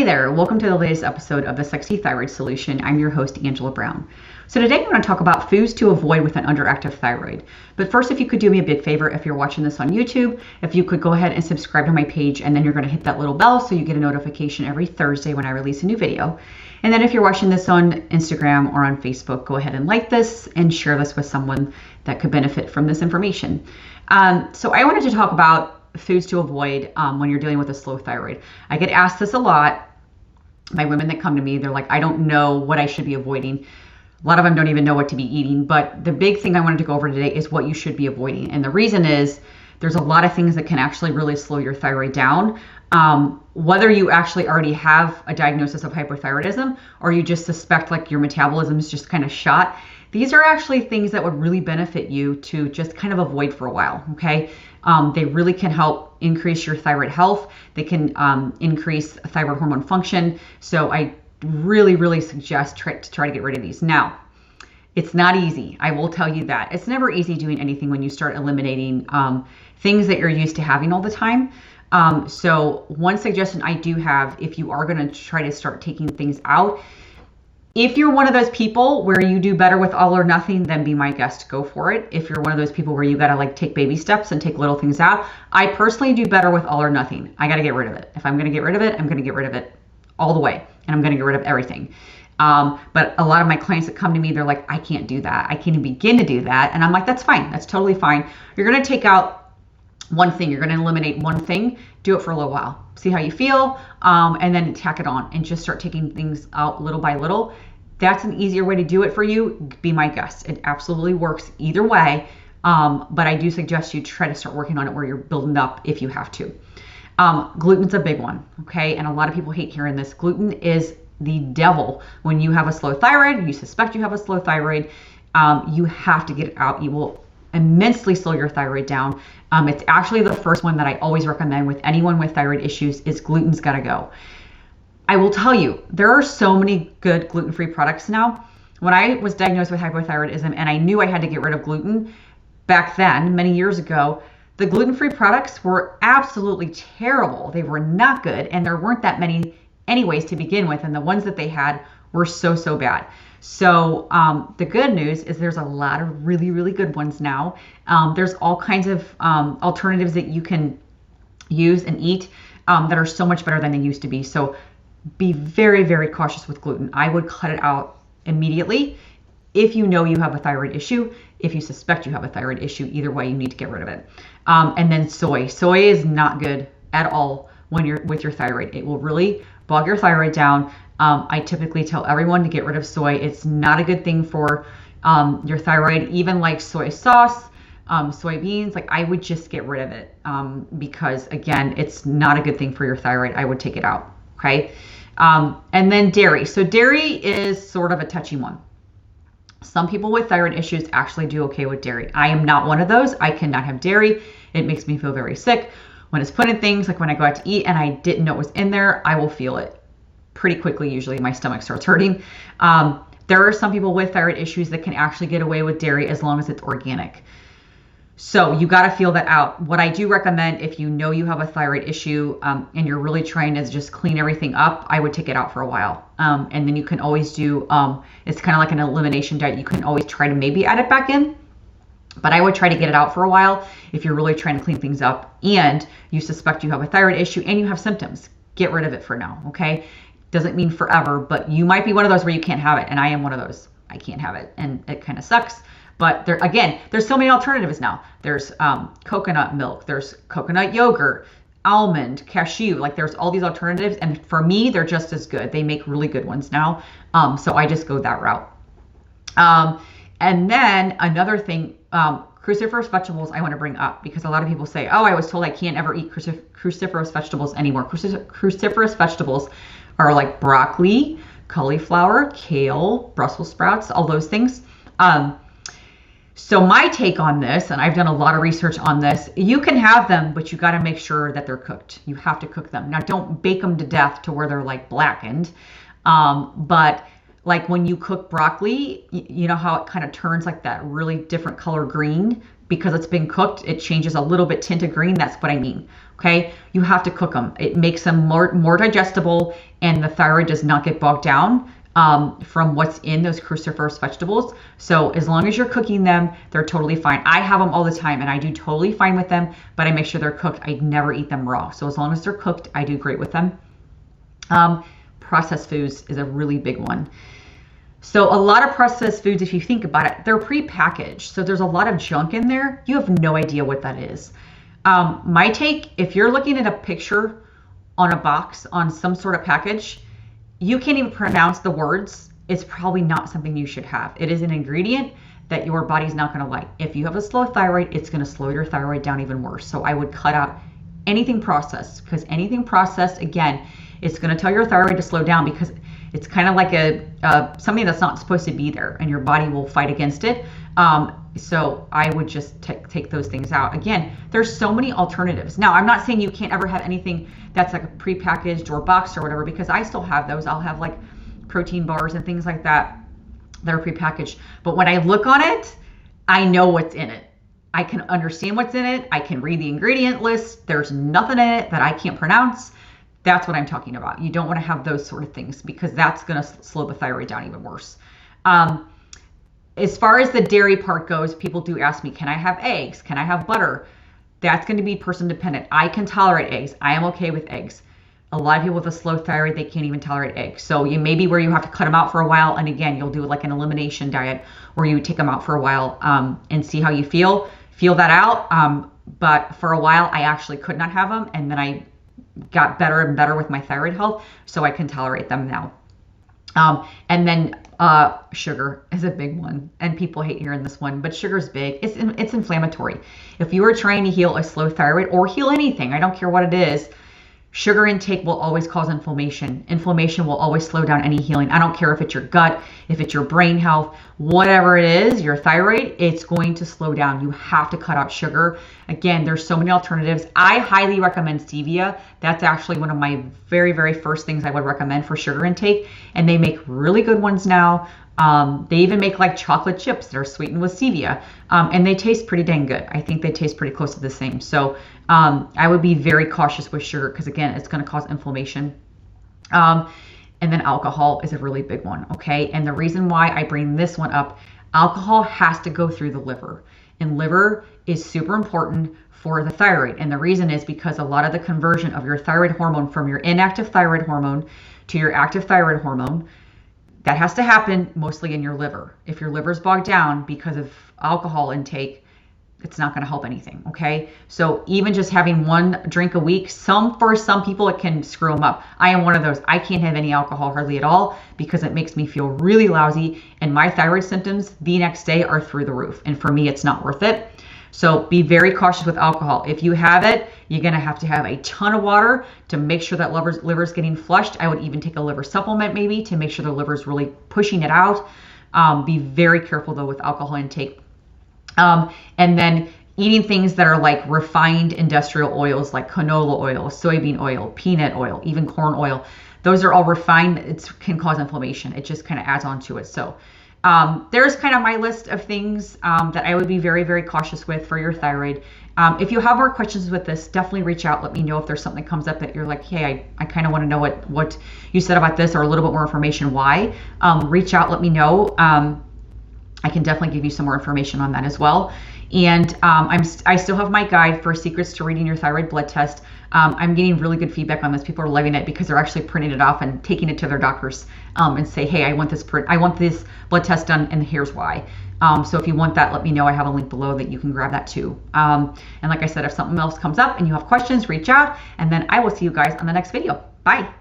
Hey there, welcome to the latest episode of the Sexy Thyroid Solution. I'm your host, Angela Brown. So today I'm going to talk about foods to avoid with an underactive thyroid. But first, if you could do me a big favor, if you're watching this on YouTube, if you could go ahead and subscribe to my page, and then you're going to hit that little bell so you get a notification every Thursday when I release a new video. And then if you're watching this on Instagram or on Facebook, go ahead and like this and share this with someone that could benefit from this information. So I wanted to talk about foods to avoid when you're dealing with a slow thyroid. I get asked this a lot by women that come to me. They're like, I don't know what I should be avoiding. A lot of them don't even know what to be eating. But the big thing I wanted to go over today is what you should be avoiding. And the reason is there's a lot of things that can actually really slow your thyroid down. Whether you actually already have a diagnosis of hypothyroidism or you just suspect like your metabolism is just kind of shot, these are actually things that would really benefit you to just kind of avoid for a while, okay? They really can help increase your thyroid health. They can increase thyroid hormone function. So I really suggest try to get rid of these. Now, it's not easy. I will tell you that. It's never easy doing anything when you start eliminating things that you're used to having all the time. So one suggestion I do have, if you are going to try to start taking things out, if you're one of those people where you do better with all or nothing, then be my guest, go for it. If you're one of those people where you got to like take baby steps and take little things out, I personally do better with all or nothing. I got to get rid of it. If I'm going to get rid of it, I'm going to get rid of it all the way, and I'm going to get rid of everything. But a lot of my clients that come to me, they're like, I can't do that. I can't even begin to do that. And I'm like, that's fine. That's totally fine. You're going to take out one thing. You're going to eliminate one thing. Do it for a little while. See how you feel, and then tack it on and just start taking things out little by little. That's an easier way to do it for you. Be my guest. It absolutely works either way, but I do suggest you try to start working on it where you're building up if you have to. Gluten's a big one, okay? And a lot of people hate hearing this. Gluten is the devil. When you have a slow thyroid, you suspect you have a slow thyroid, you have to get it out. You will immensely slow your thyroid down. It's actually the first one that I always recommend with anyone with thyroid issues is gluten's gotta go. I will tell you, there are so many good gluten-free products now. When I was diagnosed with hypothyroidism and I knew I had to get rid of gluten back then, many years ago, the gluten-free products were absolutely terrible. They were not good, and there weren't that many anyways to begin with, and the ones that they had were so bad. So the good news is there's a lot of really good ones now. There's all kinds of alternatives that you can use and eat that are so much better than they used to be. So be very cautious with gluten. I would cut it out immediately if you know you have a thyroid issue. If you suspect you have a thyroid issue, either way, you need to get rid of it. And then soy. Soy is not good at all when you're with your thyroid. It will really bog your thyroid down. I typically tell everyone to get rid of soy. It's not a good thing for your thyroid. Even like soy sauce, soybeans, like I would just get rid of it because again, it's not a good thing for your thyroid. I would take it out. Okay. And then dairy. So dairy is sort of a touchy one. Some people with thyroid issues actually do okay with dairy. I am not one of those. I cannot have dairy. It makes me feel very sick. When it's put in things, like when I go out to eat and I didn't know it was in there, I will feel it pretty quickly. Usually my stomach starts hurting. There are some people with thyroid issues that can actually get away with dairy as long as it's organic. So you got to feel that out. What I do recommend, if you know you have a thyroid issue and you're really trying to just clean everything up, I would take it out for a while. And then you can always do, it's kind of like an elimination diet. You can always try to maybe add it back in, but I would try to get it out for a while if you're really trying to clean things up and you suspect you have a thyroid issue and you have symptoms. Get rid of it for now, okay? Doesn't mean forever, but you might be one of those where you can't have it. And I am one of those. I can't have it. And it kind of sucks. But there's so many alternatives now. There's coconut milk, there's coconut yogurt, almond, cashew, like there's all these alternatives. And for me, they're just as good. They make really good ones now. So I just go that route. And then another thing, cruciferous vegetables I want to bring up because a lot of people say, oh, I was told I can't ever eat cruciferous vegetables anymore. Cruciferous vegetables are like broccoli, cauliflower, kale, Brussels sprouts, all those things. So my take on this, and I've done a lot of research on this, you can have them, but you got to make sure that they're cooked. You have to cook them. Now, don't bake them to death to where they're like blackened. But like when you cook broccoli, you know how it kind of turns like that really different color green because it's been cooked, it changes a little bit tint of green. That's what I mean. Okay, you have to cook them. It makes them more digestible, and the thyroid does not get bogged down from what's in those cruciferous vegetables. So as long as you're cooking them, they're totally fine. I have them all the time, and I do totally fine with them, but I make sure they're cooked. I never eat them raw. So as long as they're cooked, I do great with them. Processed foods is a really big one. So a lot of processed foods, if you think about it, they're pre-packaged. So there's a lot of junk in there. You have no idea what that is. My take, if you're looking at a picture on a box on some sort of package, you can't even pronounce the words. It's probably not something you should have. It is an ingredient that your body's not going to like. If you have a slow thyroid, it's going to slow your thyroid down even worse. So I would cut out anything processed, because anything processed, again, it's going to tell your thyroid to slow down, because it's kind of like something that's not supposed to be there, and your body will fight against it. So I would just take those things out. Again, there's so many alternatives. Now, I'm not saying you can't ever have anything that's like a prepackaged or boxed or whatever, because I still have those. I'll have like protein bars and things like that that are prepackaged. But when I look on it, I know what's in it. I can understand what's in it. I can read the ingredient list. There's nothing in it that I can't pronounce. That's what I'm talking about. You don't want to have those sort of things, because that's going to slow the thyroid down even worse. As far as the dairy part goes, people do ask me, can I have eggs? Can I have butter? That's going to be person dependent. I can tolerate eggs. I am okay with eggs. A lot of people with a slow thyroid, they can't even tolerate eggs. So you may be where you have to cut them out for a while. And again, you'll do like an elimination diet where you take them out for a while and see how you feel. Feel that out. But for a while, I actually could not have them. And then I got better and better with my thyroid health, so I can tolerate them now. And then sugar is a big one, and people hate hearing this one, but sugar is big. It's inflammatory. If you are trying to heal a slow thyroid or heal anything, I don't care what it is, sugar intake will always cause inflammation. Inflammation will always slow down any healing. I don't care if it's your gut, if it's your brain health, whatever it is, your thyroid, it's going to slow down. You have to cut out sugar. Again, there's so many alternatives. I highly recommend stevia. That's actually one of my very, very first things I would recommend for sugar intake. And they make really good ones now. They even make like chocolate chips that are sweetened with stevia. And they taste pretty dang good. I think they taste pretty close to the same. So I would be very cautious with sugar, because again, it's going to cause inflammation. And then alcohol is a really big one. Okay. And the reason why I bring this one up, alcohol has to go through the liver, and liver is super important for the thyroid. And the reason is because a lot of the conversion of your thyroid hormone from your inactive thyroid hormone to your active thyroid hormone, that has to happen mostly in your liver. If your liver's bogged down because of alcohol intake, it's not going to help anything. Okay. So even just having one drink a week, for some people, it can screw them up. I am one of those. I can't have any alcohol hardly at all, because it makes me feel really lousy, and my thyroid symptoms the next day are through the roof. And for me, it's not worth it. So be very cautious with alcohol. If you have it, you're going to have a ton of water to make sure that liver's getting flushed. I would even take a liver supplement maybe to make sure the liver's really pushing it out. Be very careful though with alcohol intake. And then eating things that are like refined industrial oils, like canola oil, soybean oil, peanut oil, even corn oil. Those are all refined. It can cause inflammation. It just kind of adds on to it. So there's kind of my list of things that I would be very, very cautious with for your thyroid. If you have more questions with this, definitely reach out. Let me know if there's something that comes up that you're like, hey, I kind of want to know what you said about this, or a little bit more information why. Reach out, let me know. I can definitely give you some more information on that as well. And I still have my guide for secrets to reading your thyroid blood test. I'm getting really good feedback on this. People are loving it because they're actually printing it off and taking it to their doctors and say, hey, I want this blood test done, and here's why. So if you want that, let me know. I have a link below that you can grab that too. And like I said, if something else comes up and you have questions, reach out, and then I will see you guys on the next video. Bye.